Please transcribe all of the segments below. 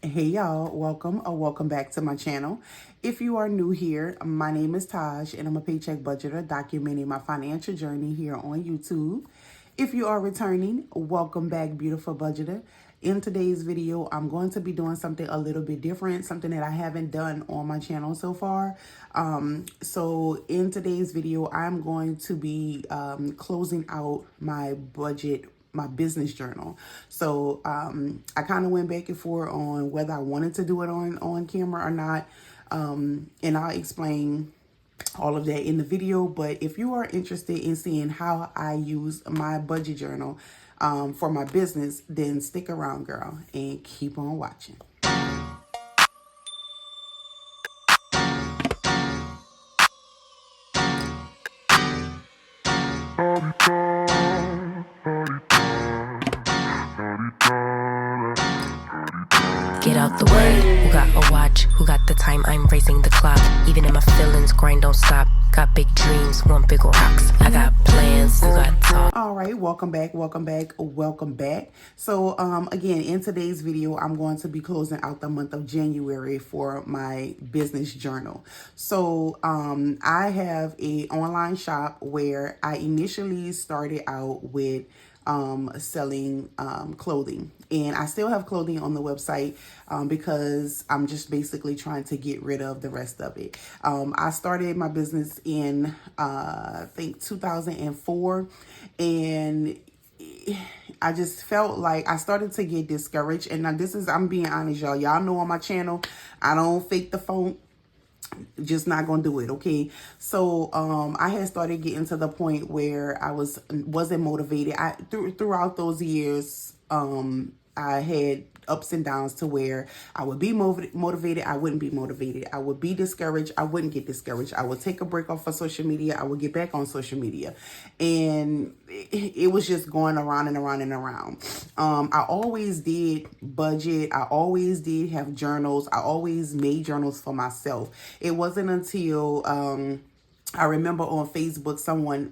Hey y'all, welcome or welcome back to my channel. If you are new here, my name is Taj and I'm a paycheck budgeter documenting my financial journey here on YouTube. If you are returning, welcome back, beautiful budgeter. In today's video, I'm going to be doing something a little bit different, something that I haven't done on my channel so far. So in today's video, I'm going to be closing out my business journal. So I kind of went back and forth on whether I wanted to do it on camera or not. And I'll explain all of that in the video. But if you are interested in seeing how I use my budget journal for my business, then stick around, girl, and keep on watching. Get out the way, who got a watch, who got the time, I'm racing the clock. Even in my feelings, grind don't stop. Got big dreams, want bigger rocks. I got plans, you got talk. All right, welcome back. So again, in today's video, I'm going to be closing out the month of January for my business journal. So I have a online shop where I initially started out with selling clothing, and I still have clothing on the website because I'm just basically trying to get rid of the rest of it. I started my business in I think 2004, and I just felt like I started to get discouraged. And now I'm being honest, y'all know on my channel, I don't fake the phone. Just not gonna do it, okay? So I had started getting to the point where I wasn't motivated. Throughout those years, I had ups and downs to where I would be motivated, I wouldn't be motivated. I would be discouraged, I wouldn't get discouraged. I would take a break off of social media, I would get back on social media. And it was just going around and around and around. I always did budget. I always did have journals. I always made journals for myself. It wasn't until I remember on Facebook,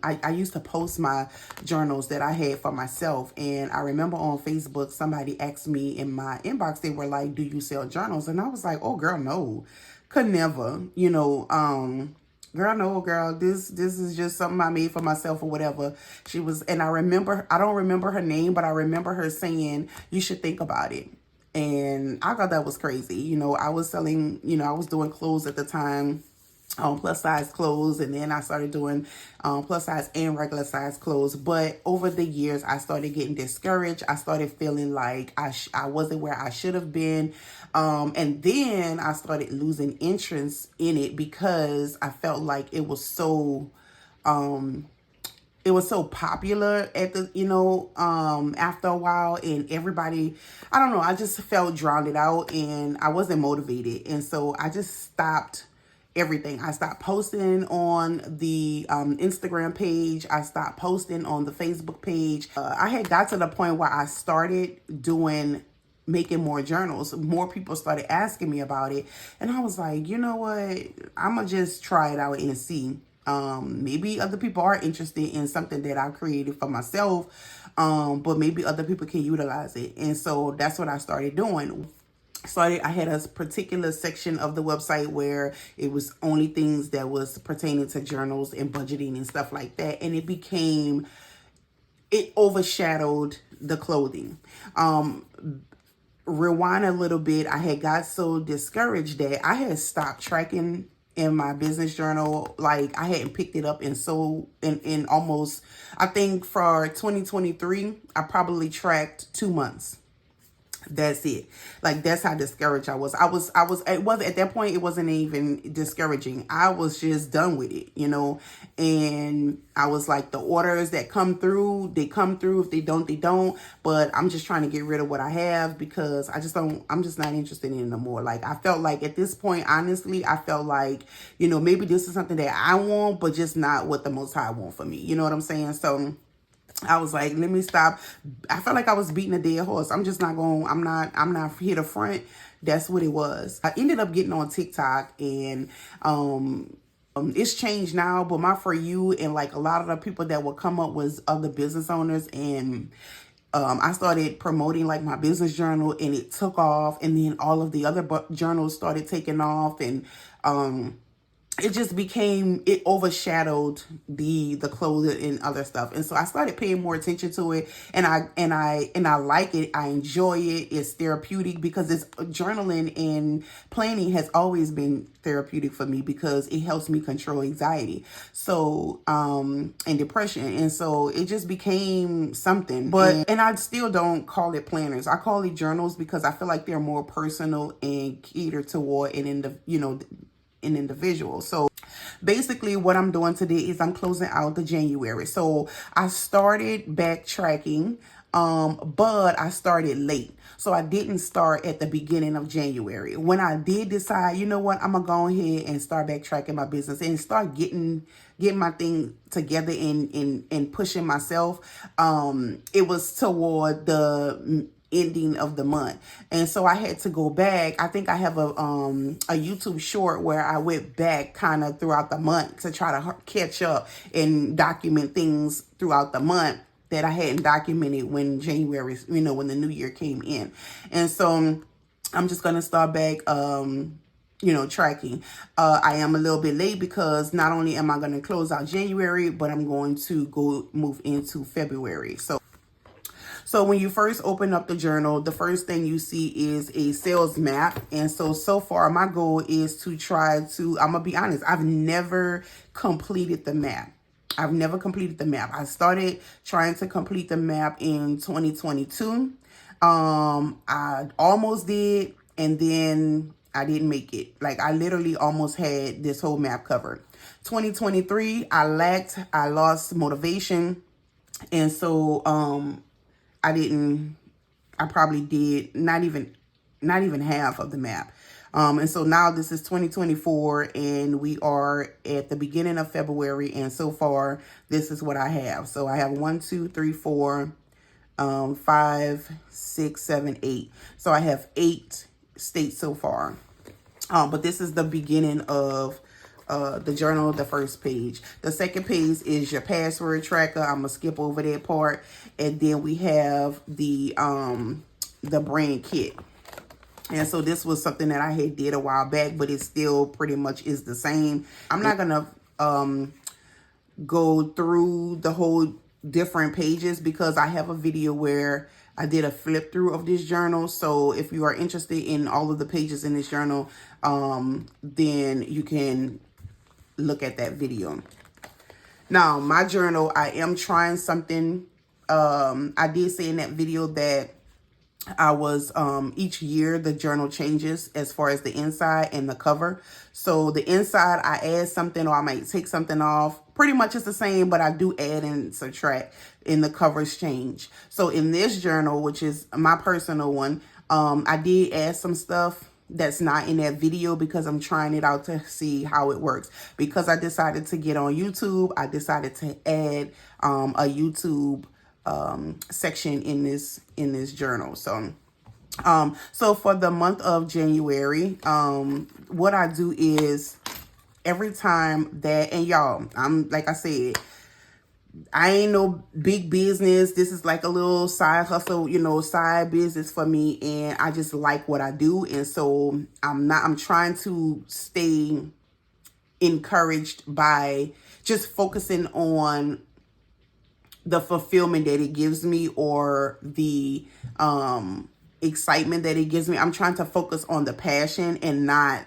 I used to post my journals that I had for myself. And I remember on Facebook, somebody asked me in my inbox, they were like, do you sell journals? And I was like, oh girl, no, could never, girl, no, girl, this is just something I made for myself or whatever. And I don't remember her name, but I remember her saying, you should think about it. And I thought that was crazy. I was selling, I was doing clothes at the time, plus size clothes, and then I started doing plus size and regular size clothes. But over the years, I started getting discouraged. I started feeling like I wasn't where I should have been. And then I started losing interest in it because I felt like it was so popular at after a while, and everybody, I don't know, I just felt drowned out and I wasn't motivated. And so I just stopped everything. I stopped posting on the Instagram page. I stopped posting on the Facebook page. I had got to the point where I started making more journals. More people started asking me about it. And I was like, you know what? I'm going to just try it out and see. Maybe other people are interested in something that I created for myself. But maybe other people can utilize it. And so that's what I started doing. I had a particular section of the website where it was only things that was pertaining to journals and budgeting and stuff like that. And it overshadowed the clothing. Rewind a little bit. I had got so discouraged that I had stopped tracking in my business journal. Like, I hadn't picked it up in almost, I think for 2023, I probably tracked 2 months. That's it. Like, that's how discouraged I was. It wasn't at that point, it wasn't even discouraging. I was just done with it, and I was like, the orders that come through, they come through. If they don't, they don't. But I'm just trying to get rid of what I have because I'm just not interested in it no more. Like, I felt like at this point, honestly, I felt like, maybe this is something that I want, but just not what the Most High want for me. You know what I'm saying? So I was like, let me stop. I felt like I was beating a dead horse. I'm not here to front. That's what it was. I ended up getting on TikTok, and it's changed now, but my For You and like a lot of the people that would come up was other business owners, and I started promoting like my business journal, and it took off, and then all of the other journals started taking off, and it just became, it overshadowed the clothing and other stuff. And so I started paying more attention to it, and I like it. I enjoy it. It's therapeutic because it's journaling, and planning has always been therapeutic for me because it helps me control anxiety. So, and depression. And so it just became something, and I still don't call it planners. I call it journals because I feel like they're more personal and catered toward an individual. So basically what I'm doing today is I'm closing out the January. So I started backtracking, but I started late. So I didn't start at the beginning of January. When I did decide, you know what, I'm gonna go ahead and start backtracking my business and start getting my thing together and pushing myself, it was toward the ending of the month. And so I had to go back. I think I have a YouTube short where I went back kind of throughout the month to try to catch up and document things throughout the month that I hadn't documented when January, when the new year came in. And so I'm just going to start back, tracking. I am a little bit late because not only am I going to close out January, but I'm going to move into February. So when you first open up the journal, the first thing you see is a sales map. And so far my goal is to try to, I'm going to be honest, I've never completed the map. I started trying to complete the map in 2022. I almost did, and then I didn't make it. Like, I literally almost had this whole map covered. 2023, I lost motivation. And so, I probably did not even half of the map. And so now this is 2024, and we are at the beginning of February, and so far this is what I have. So I have 1, 2, 3, 4, 5, 6, 7, 8. So I have 8 states so far. But this is the beginning of the journal, the first page. The second page is your password tracker. I'm gonna skip over that part, and then we have the brand kit. And so this was something that I had did a while back, but it still pretty much is the same. I'm not gonna go through the whole different pages because I have a video where I did a flip through of this journal. So if you are interested in all of the pages in this journal, then you can look at that video. Now, my journal, I am trying something. I did say in that video that I was, each year the journal changes as far as the inside and the cover. So the inside, I add something or I might take something off. Pretty much it's the same, but I do add and subtract, and the covers change. So in this journal, which is my personal one, I did add some stuff that's not in that video because I'm trying it out to see how it works. Because I decided to get on YouTube, I decided to add a YouTube section in this journal. So for the month of January, what I do is every time that, and y'all, I'm like I said, I ain't no big business. This is like a little side hustle, side business for me. And I just like what I do. And so I'm trying to stay encouraged by just focusing on the fulfillment that it gives me, or the excitement that it gives me. I'm trying to focus on the passion and not,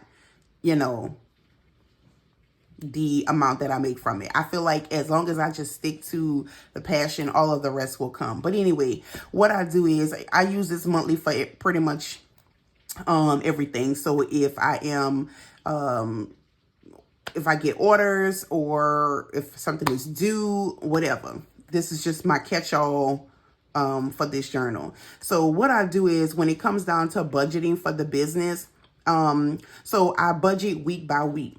the amount that I make from it. I feel like as long as I just stick to the passion, all of the rest will come. But anyway, what I do is I use this monthly for pretty much everything. So if I am if I get orders, or if something is due, whatever, this is just my catch-all for this journal. So what I do is, when it comes down to budgeting for the business, so I budget week by week,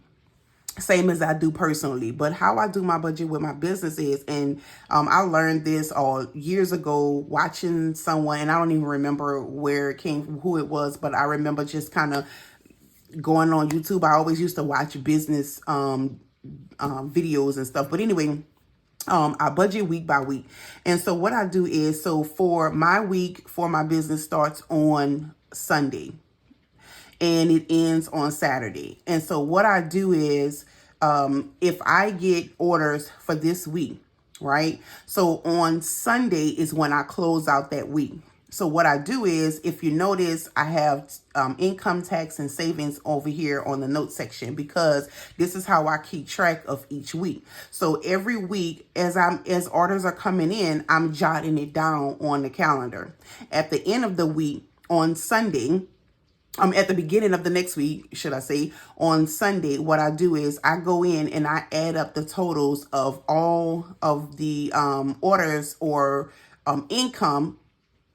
same as I do personally. But how I do my budget with my business is, and I learned this all years ago watching someone, and I don't even remember where it came from, who it was, but I remember just kind of going on YouTube. I always used to watch business videos and stuff. But anyway, I budget week by week. And so what I do is, so for my week, for my business starts on Sunday and it ends on Saturday. And so what I do is, if I get orders for this week, right? So on Sunday is when I close out that week. So what I do is, if you notice, I have income tax and savings over here on the notes section, because this is how I keep track of each week. So every week, as orders are coming in, I'm jotting it down on the calendar. At the end of the week, on Sunday, at the beginning of the next week, should I say, on Sunday, what I do is I go in and I add up the totals of all of the orders or income,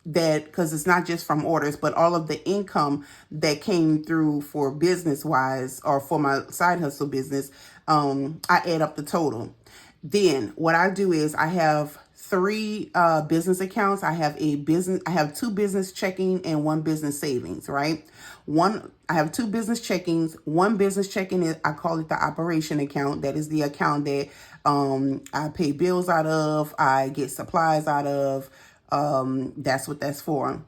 that, because it's not just from orders, but all of the income that came through for business wise or for my side hustle business. I add up the total. Then what I do is I have three business accounts. I have two business checking and one business savings, right? I have two business checkings. One business checking is, I call it the operation account. That is the account that I pay bills out of, I get supplies out of. That's what that's for.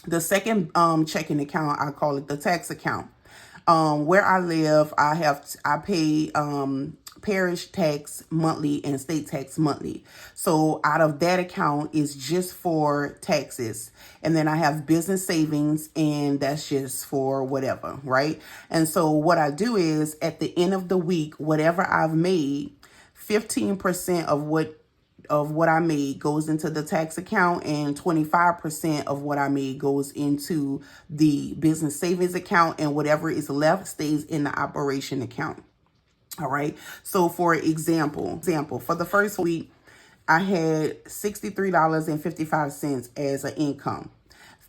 The second checking account, I call it the tax account. Where I live, I pay parish tax monthly and state tax monthly. So out of that account is just for taxes. And then I have business savings, and that's just for whatever, right? And so what I do is, at the end of the week, whatever I've made, 15% of what I made goes into the tax account, and 25% of what I made goes into the business savings account, and whatever is left stays in the operation account. All right. So for example, for the first week, I had $63.55 as an income.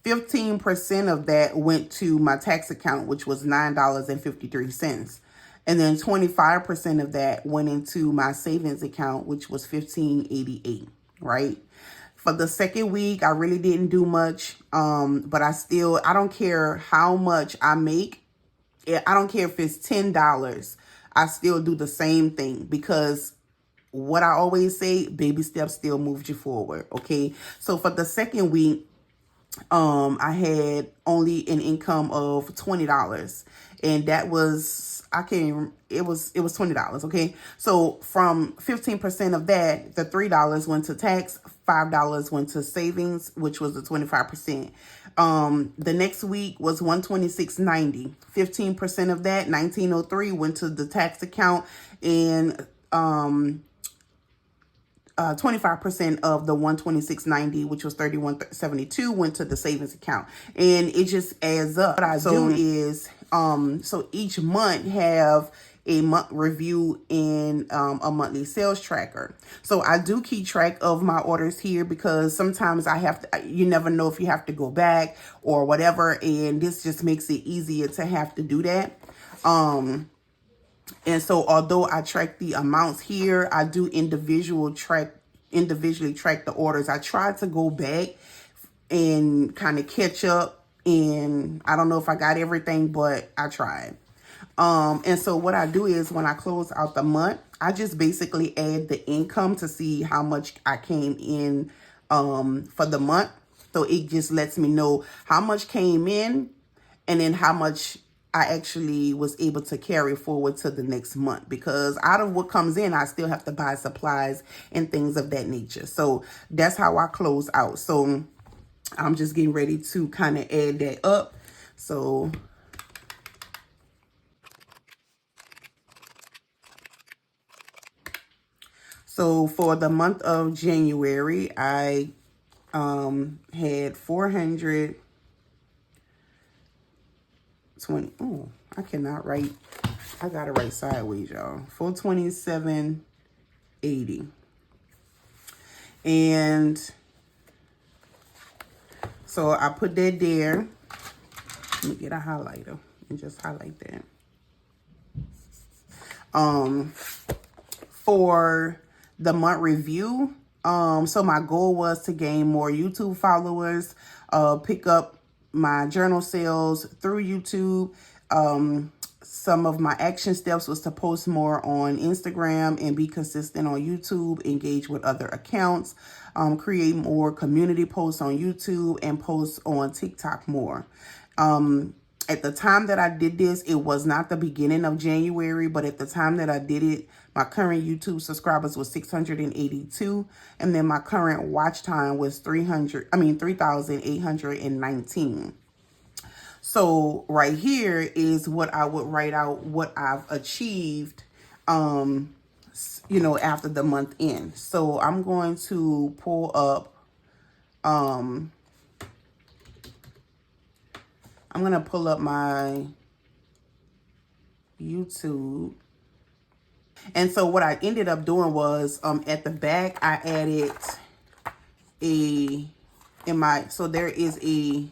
15% of that went to my tax account, which was $9.53. And then 25% of that went into my savings account, which was $15.88, right? For the second week, I really didn't do much, but I don't care how much I make. I don't care if it's $10. I still do the same thing, because what I always say, baby steps still moves you forward, okay? So for the second week, I had only an income of $20, and that was, it was $20, okay? So from 15% of that, the $3 went to tax, $5 went to savings, which was the 25%. The next week was $126.90. 15% of that, $19.03, went to the tax account, and 25% of the $126.90, which was $31.72, went to the savings account. And it just adds up. What I do is, so each month have a month review and a monthly sales tracker. So I do keep track of my orders here, because sometimes you never know if you have to go back or whatever. And this just makes it easier to have to do that. And so although I track the amounts here, I do individually track the orders. I try to go back and kind of catch up, and I don't know if I got everything, but I tried. And so what I do is, when I close out the month, I just basically add the income to see how much I came in for the month. So it just lets me know how much came in, and then how much I actually was able to carry forward to the next month, because out of what comes in, I still have to buy supplies and things of that nature. So that's how I close out. So I'm just getting ready to kind of add that up. So for the month of January, I had 420. Oh, I cannot write. I gotta write sideways, y'all. 427.80. And so I put that there. Let me get a highlighter and just highlight that. For the month review, so my goal was to gain more YouTube followers, pick up my journal sales through YouTube, some of my action steps was to post more on Instagram and be consistent on YouTube, engage with other accounts, create more community posts on YouTube, and post on TikTok more. At the time that I did this, it was not the beginning of January, but at the time that I did it, my current YouTube subscribers was 682, and then my current watch time was 3,819. So right here is what I would write out what I've achieved, after the month end. So I'm going to pull up, I'm going to pull up my YouTube. And so what I ended up doing was, at the back, I added so there is a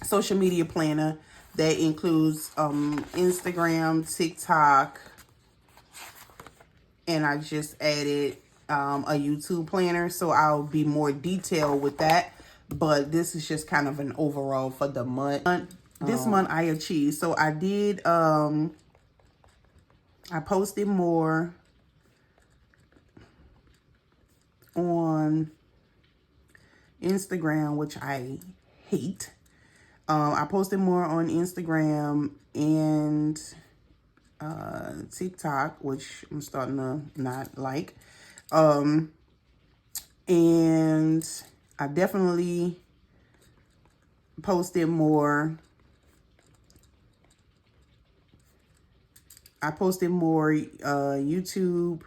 social media planner that includes Instagram, TikTok, and I just added a YouTube planner. So I'll be more detailed with that, but this is just kind of an overall for the month. This month I achieved. So I did, I posted more on Instagram, which I hate. I posted more on Instagram and TikTok, which I'm starting to not like. And I definitely posted more. I posted more YouTube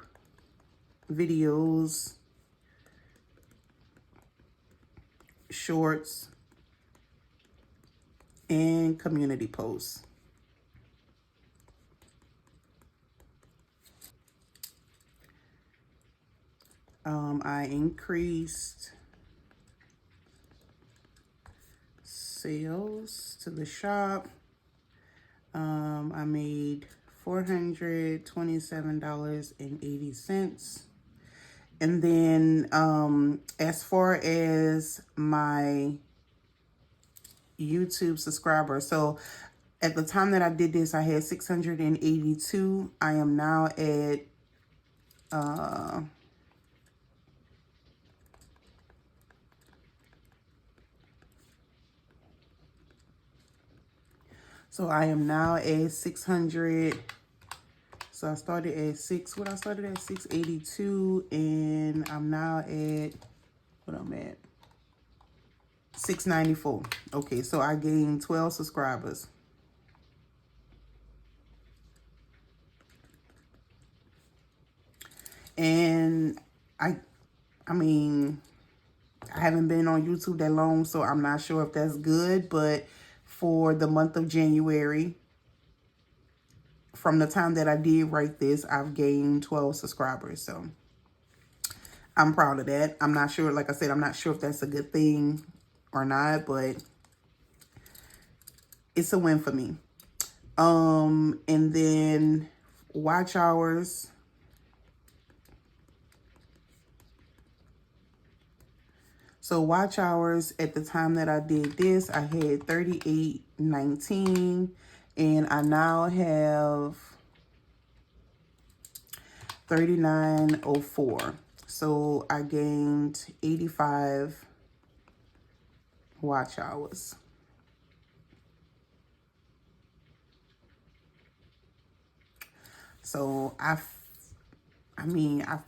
videos, shorts, and community posts. I increased sales to the shop. I made $427.80. And then as far as my YouTube subscribers, so at the time that I did this, I had 682. I am now at so I am now at 600. So I started at 682, and I'm now at, what I'm at, 694. Okay, so I gained 12 subscribers. And I mean, I haven't been on YouTube that long, so I'm not sure if that's good, but for the month of January, from the time that I did write this, I've gained 12 subscribers. So I'm proud of that. I'm not sure, like I said, I'm not sure if that's a good thing or not, but it's a win for me. And then watch hours. So watch hours at the time that I did this, I had 3819, and I now have 3904. So I gained 85 watch hours. So I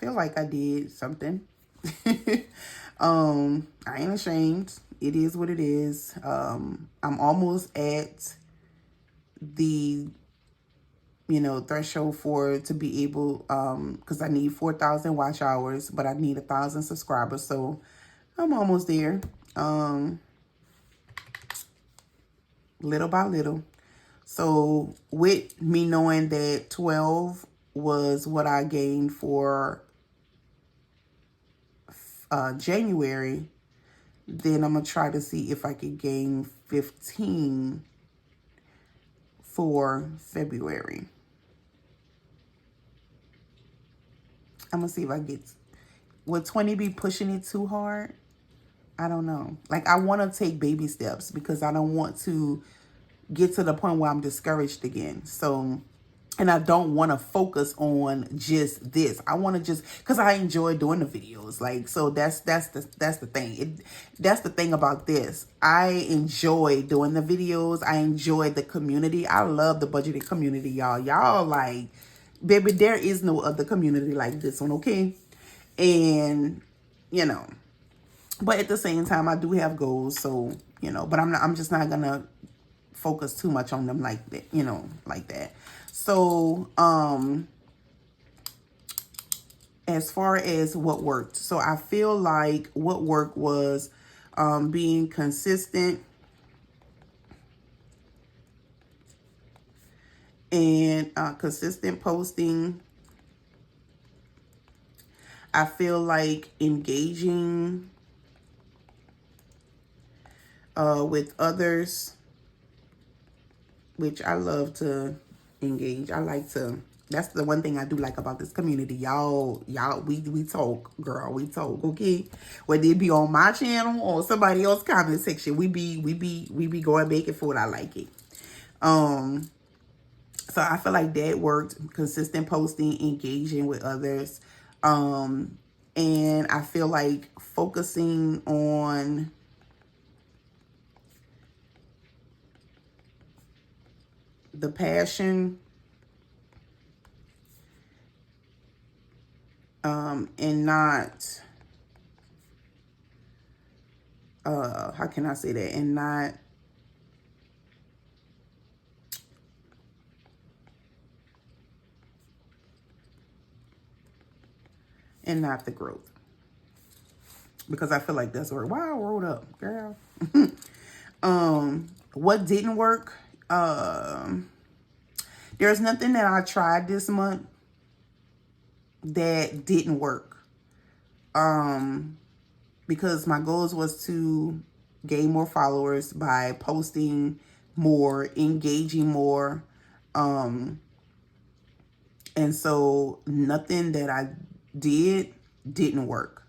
feel like I did something. I ain't ashamed. It is what it is. I'm almost at the, threshold to be able, because I need 4,000 watch hours, but I need 1,000 subscribers. So I'm almost there. Little by little. So with me knowing that 12 was what I gained for January, then I'm going to try to see if I could gain 15 for February. I'm going to see if I get, would 20 be pushing it too hard? I don't know. Like, I want to take baby steps because I don't want to get to the point where I'm discouraged again. So, and I don't want to focus on just this. I want to just, because I enjoy doing the videos. Like, so that's the thing. That's the thing about this. I enjoy doing the videos. I enjoy the community. I love the budgeting community, y'all. Y'all like, baby, there is no other community like this one, okay? And, you know, but at the same time, I do have goals. So, you know, but I'm just not going to focus too much on them like that, you know, like that. So, as far as what worked, so I feel like what worked was being consistent and consistent posting. I feel like engaging with others, which I love to engage. I like to, that's the one thing I do like about this community. Y'all, we talk, girl, we talk, okay? Whether it be on my channel or somebody else's comment section, we be going back and forth. I like it. So I feel like that worked. Consistent posting, engaging with others. And I feel like focusing on the passion and not how can I say that, and not the growth, because I feel like that's where, wow, I wrote up, girl. What didn't work? There's nothing that I tried this month that didn't work. Because my goals was to gain more followers by posting more, engaging more. And so nothing that I didn't work.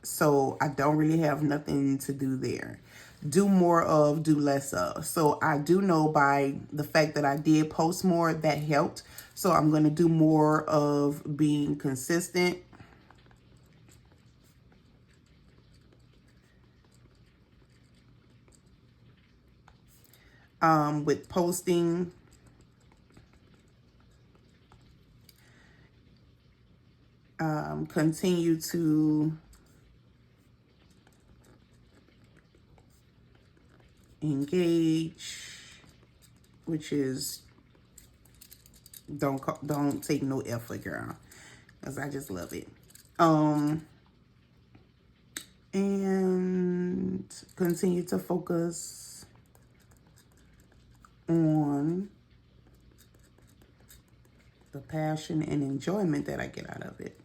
So I don't really have nothing to do there. Do more of, do less of. So I do know by the fact that I did post more, that helped. So I'm going to do more of being consistent. With posting. Continue to engage, which is don't take no effort, girl, because I just love it. And continue to focus on the passion and enjoyment that I get out of it.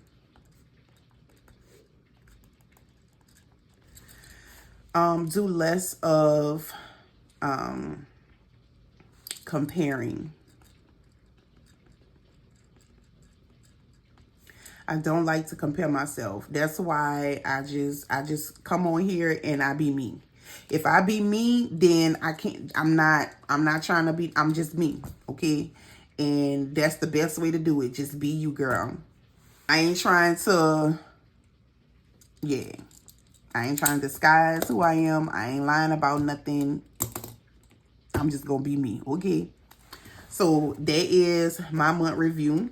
Do less of comparing. I don't like to compare myself. That's why I just come on here and I be me. If I be me, then I can't, I'm not trying to be, I'm just me, okay? And that's the best way to do it. Just be you, girl. I ain't trying to, yeah. I ain't trying to disguise who I am. I ain't lying about nothing. I'm just going to be me, okay? So that is my month review.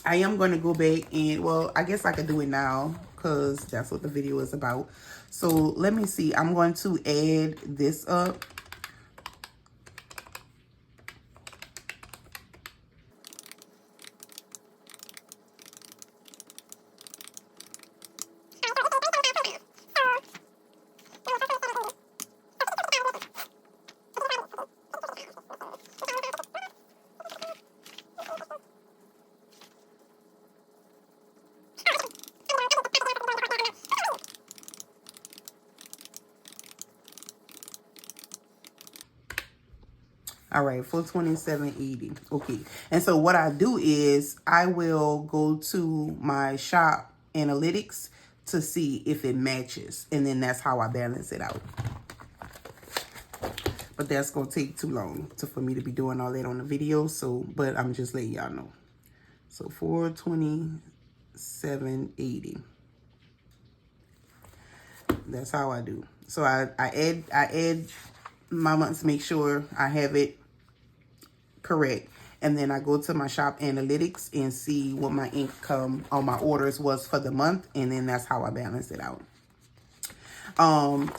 I am going to go back and, well, I guess I could do it now because that's what the video is about. So let me see. I'm going to add this up. All right, for $27.80. Okay. And so what I do is I will go to my shop analytics to see if it matches. And then that's how I balance it out. but that's gonna take too long for me to be doing all that on the video. So, but I'm just letting y'all know. So $427.80. That's how I do. So I add my months, make sure I have it correct. And then I go to my shop analytics and see what my income on my orders was for the month. And then that's how I balance it out.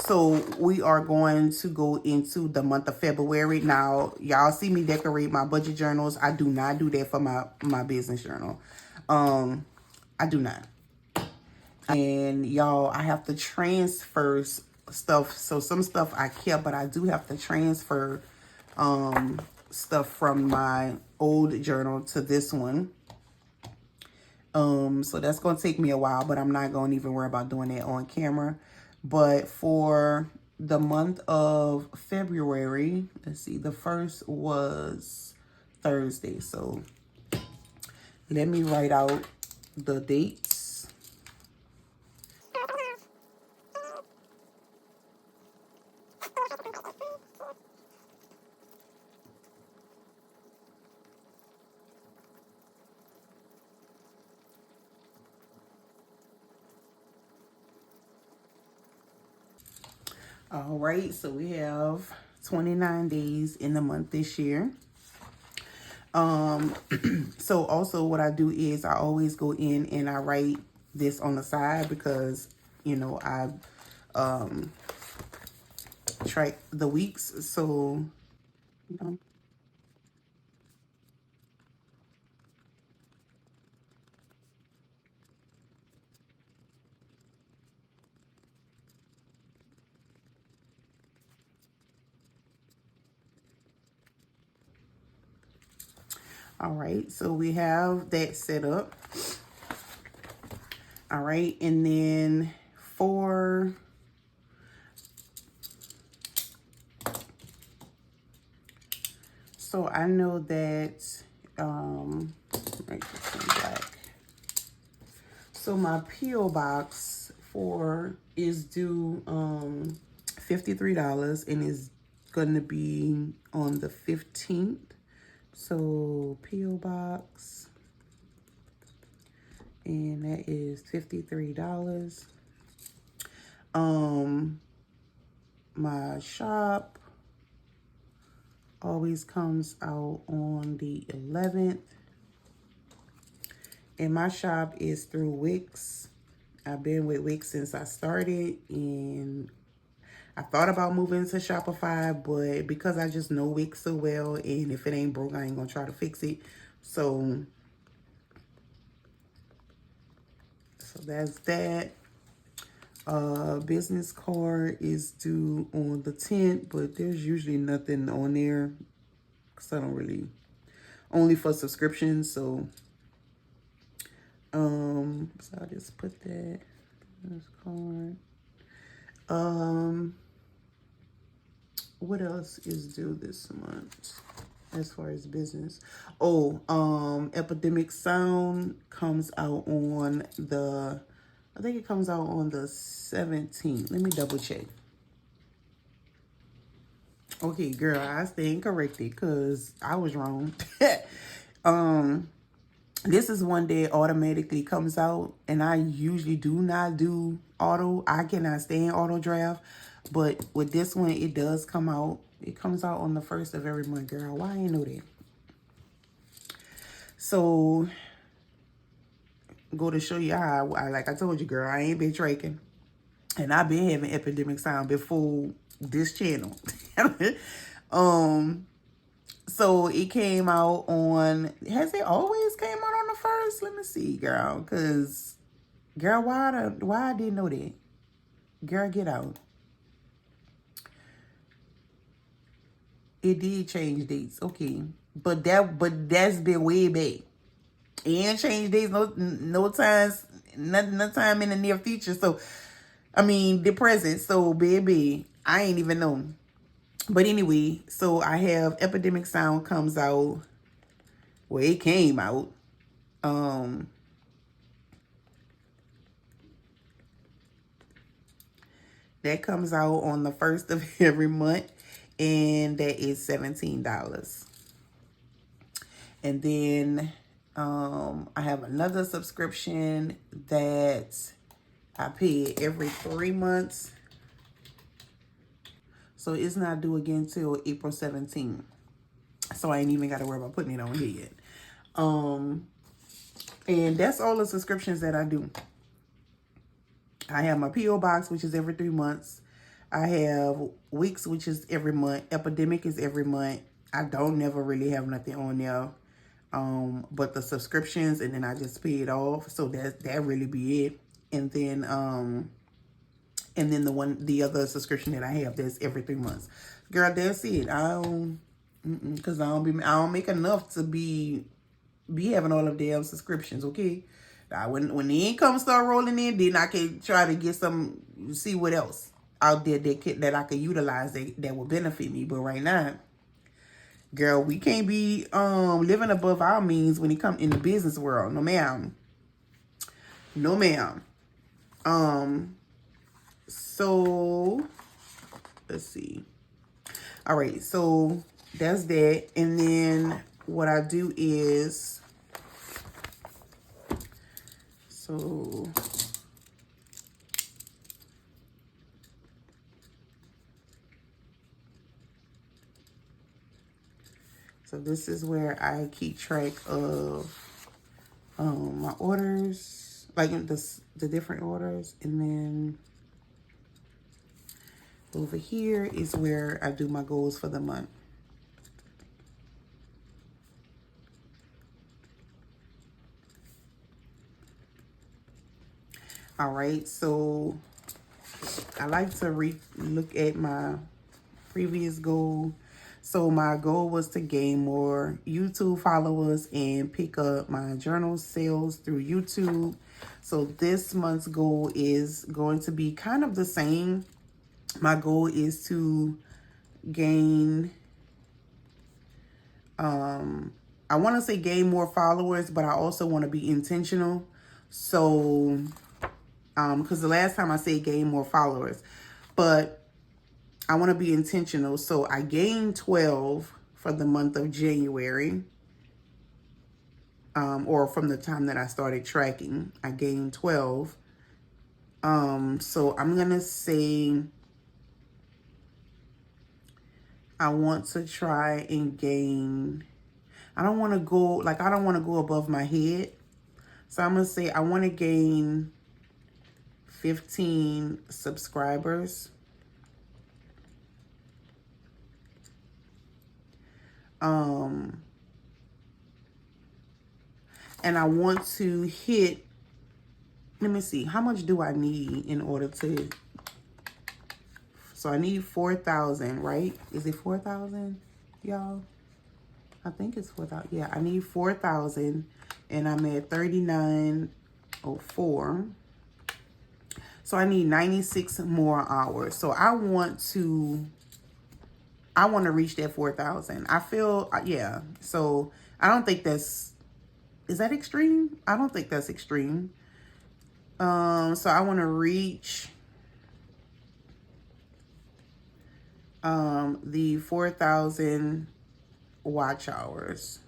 So we are going to go into the month of February. Now, y'all see me decorate my budget journals. I do not do that for my business journal. I do not. And y'all, I have to transfer stuff. So some stuff I kept, but I do have to transfer stuff from my old journal to this one. So that's going to take me a while, but I'm not going to even worry about doing that on camera. But for the month of February, let's see, the first was Thursday. So let me write out the dates. All right, so we have 29 days in the month this year. So also what I do is I always go in and I write this on the side because, you know, I track the weeks. So, you know. All right, so we have that set up. All right, and then so I know that, write this in black. So my P.O. box is due $53 and is gonna be on the 15th. So P.O. box, and that is $53. My shop always comes out on the 11th. And my shop is through Wix. I've been with Wix since I started, and I thought about moving to Shopify, but because I just know Wix so well, and if it ain't broke, I ain't gonna try to fix it. So that's that. Business card is due on the 10th, but there's usually nothing on there because I don't really, only for subscriptions. So so I'll just put that business card. What else is due this month as far as business? Oh, Epidemic Sound comes out on I think it comes out on the 17th. Let me double check. Okay, girl, I stand corrected because I was wrong. This is one that automatically comes out, and I usually do not do auto. I cannot stand auto draft, but with this one, it does come out. It comes out on the 1st of every month, girl. Why I ain't know that? So, go to show you how, like I told you, girl, I ain't been tracking, and I've been having Epidemic Sound before this channel. So it came out on, has it always came out on the 1st? Let me see, girl, because, girl, why I didn't know that? Girl, get out. It did change dates, okay, but that's been way back. It ain't changed dates no times, no time in the near future. So, I mean, the present. So, baby, I ain't even know. But anyway, so I have Epidemic Sound comes out. Well, it came out. That comes out on the 1st of every month. and that is $17. And then I have another subscription that I pay every 3 months. So it's not due again till April 17th. So I ain't even got to worry about putting it on here yet. And that's all the subscriptions that I do. I have my P.O. box, which is every 3 months. I have Weeks, which is every month. Epidemic is every month. I don't never really have nothing on there. But the subscriptions, and then I just pay it off. So that really be it. And then the other subscription that I have, that's every 3 months. Girl, that's it. Cause I don't make enough to be having all of damn subscriptions, okay? Now, when the income start rolling in, then I can try to get see what else out there that I could utilize that will benefit me. But right now, girl, we can't be living above our means when it comes in the business world. No ma'am. No ma'am. So let's see. All right, so that's that. And then what I do is, so this is where I keep track of my orders, like the different orders. And then over here is where I do my goals for the month. All right, so I like to look at my previous goal. So my goal was to gain more YouTube followers and pick up my journal sales through YouTube. So this month's goal is going to be kind of the same. My goal is to gain, I want to say gain more followers, but I also want to be intentional. So, because the last time I said gain more followers, but I want to be intentional. So I gained 12 for the month of January, or from the time that I started tracking, I gained 12. So I'm going to say I want to try and gain, I don't want to go above my head. So I'm going to say I want to gain 15 subscribers. And I want to hit, let me see, how much do I need in order to, so I need 4,000, right? Is it 4,000, y'all? I think it's 4,000. Yeah, I need 4,000, and I'm at 3904. So I need 96 more hours. So I want to reach that 4,000. I feel, yeah. So I don't think is that extreme? I don't think that's extreme. So I want to reach the 4,000 watch hours.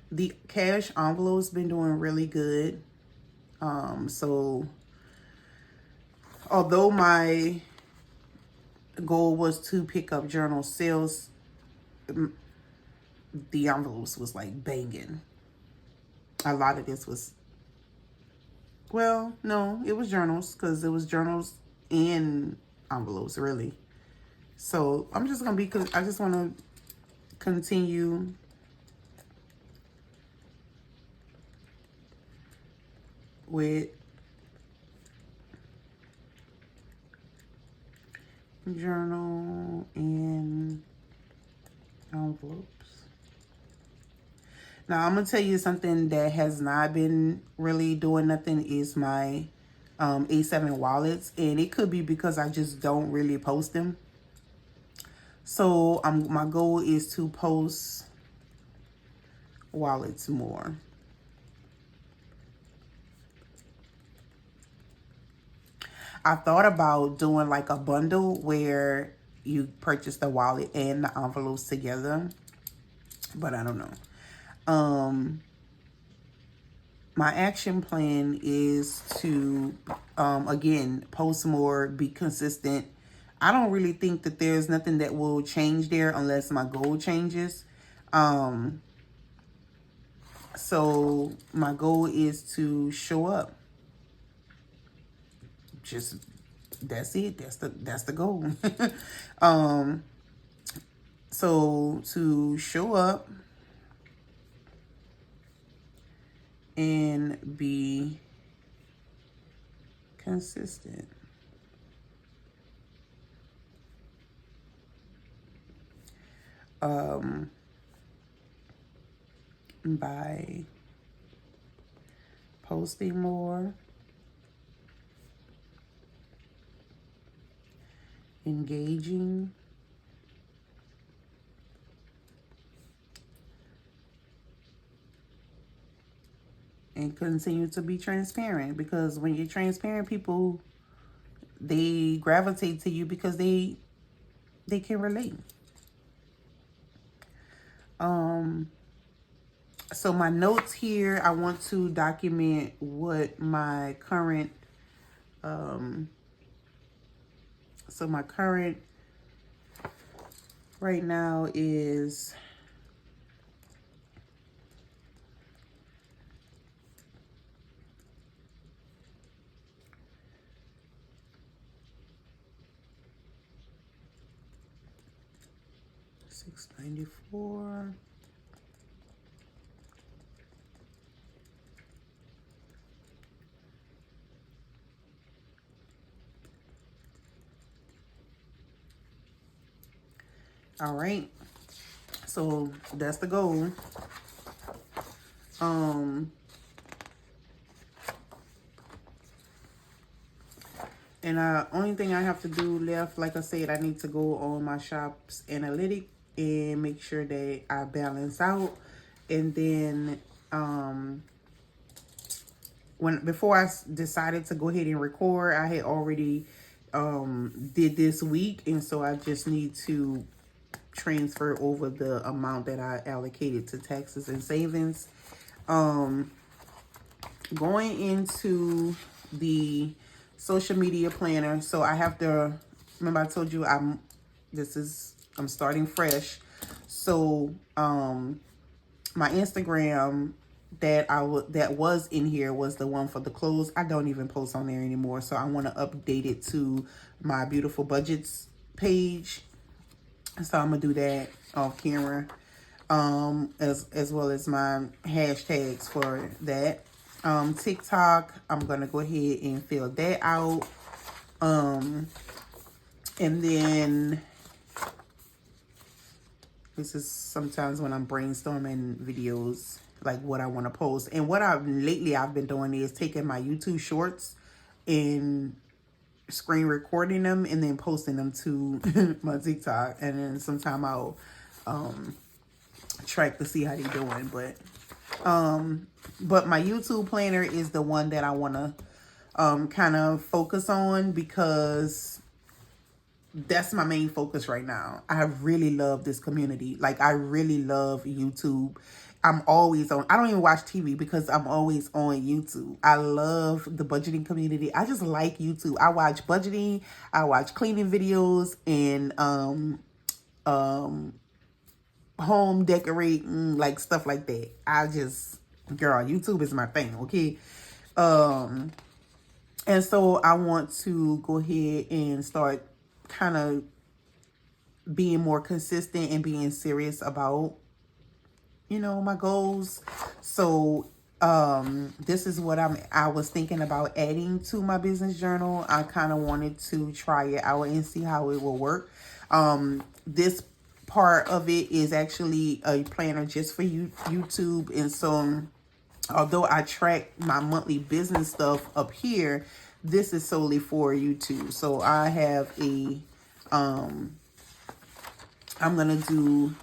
The cash envelope's been doing really good. So although my goal was to pick up journal sales, the envelopes was like banging. A lot of this was, well, no, it was journals, because it was journals and envelopes, really. So I'm just going to because I just want to continue with journal and envelopes. Now, I'm going to tell you something that has not been really doing nothing is my A7 wallets. And it could be because I just don't really post them. So my goal is to post wallets more. I thought about doing like a bundle where you purchase the wallet and the envelopes together, but I don't know. My action plan is to, again, post more, be consistent. I don't really think that there's nothing that will change there unless my goal changes. So my goal is to show up. Just, that's it. That's the goal. So to show up and be consistent. By posting more, engaging, and continue to be transparent, because when you're transparent, people, they gravitate to you because they can relate. So my notes here, I want to document what my current, so my current right now is $694. All right, so that's the goal. And only thing I have to do left, like I said, I need to go on my shop's analytic and make sure that I balance out. And then before I decided to go ahead and record, I had already did this week, and so I just need to transfer over the amount that I allocated to taxes and savings. Going into the social media planner, so I have to remember, I told you I'm starting fresh. So my Instagram that was in here was the one for the clothes. I don't even post on there anymore, so I want to update it to my Beautiful Budgets page. So I'm gonna do that off camera, as well as my hashtags for that. TikTok, I'm gonna go ahead and fill that out. And then this is sometimes when I'm brainstorming videos, like what I want to post. And what I've been doing is taking my YouTube shorts and screen recording them and then posting them to my TikTok, and then sometime I'll track to see how they're doing. But my YouTube planner is the one that I want to kind of focus on, because that's my main focus right now. I really love this community. Like, I really love YouTube. I'm always on. I don't even watch TV because I'm always on YouTube. I love the budgeting community. I just like YouTube. I watch budgeting. I watch cleaning videos and home decorating, like stuff like that. Girl, YouTube is my thing, okay? And so I want to go ahead and start kind of being more consistent and being serious about, my goals. So this is what I was thinking about adding to my business journal. I kind of wanted to try it out and see how it will work. This part of it is actually a planner just for YouTube. And so although I track my monthly business stuff up here, this is solely for YouTube. So I have I'm going to do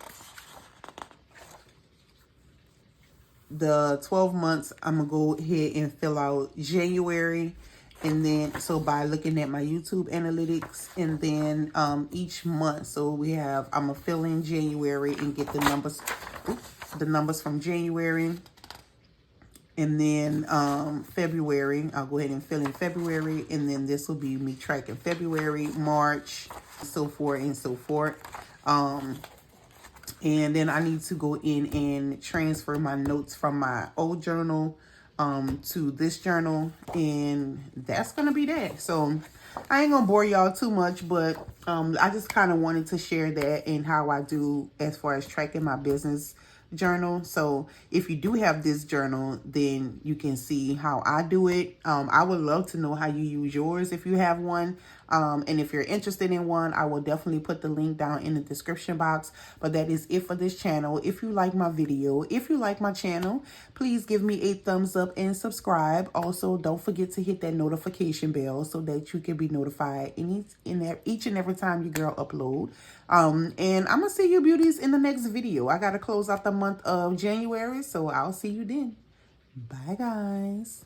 the 12 months, I'm gonna go ahead and fill out January, and then so by looking at my YouTube analytics, and then each month, so we have, I'm gonna fill in January and get the numbers from January, and then February, I'll go ahead and fill in February, and then this will be me tracking February, March, so forth and so forth. And then I need to go in and transfer my notes from my old journal to this journal, and that's gonna be that. So I ain't gonna bore y'all too much, but I just kind of wanted to share that and how I do as far as tracking my business journal. So if you do have this journal, then you can see how I do it. I would love to know how you use yours if you have one. And if you're interested in one, I will definitely put the link down in the description box. But that is it for this channel. If you like my video, if you like my channel, please give me a thumbs up and subscribe. Also, don't forget to hit that notification bell so that you can be notified each and every time your girl upload. And I'm gonna see you beauties in the next video. I gotta close out the month of January, so I'll see you then. Bye guys.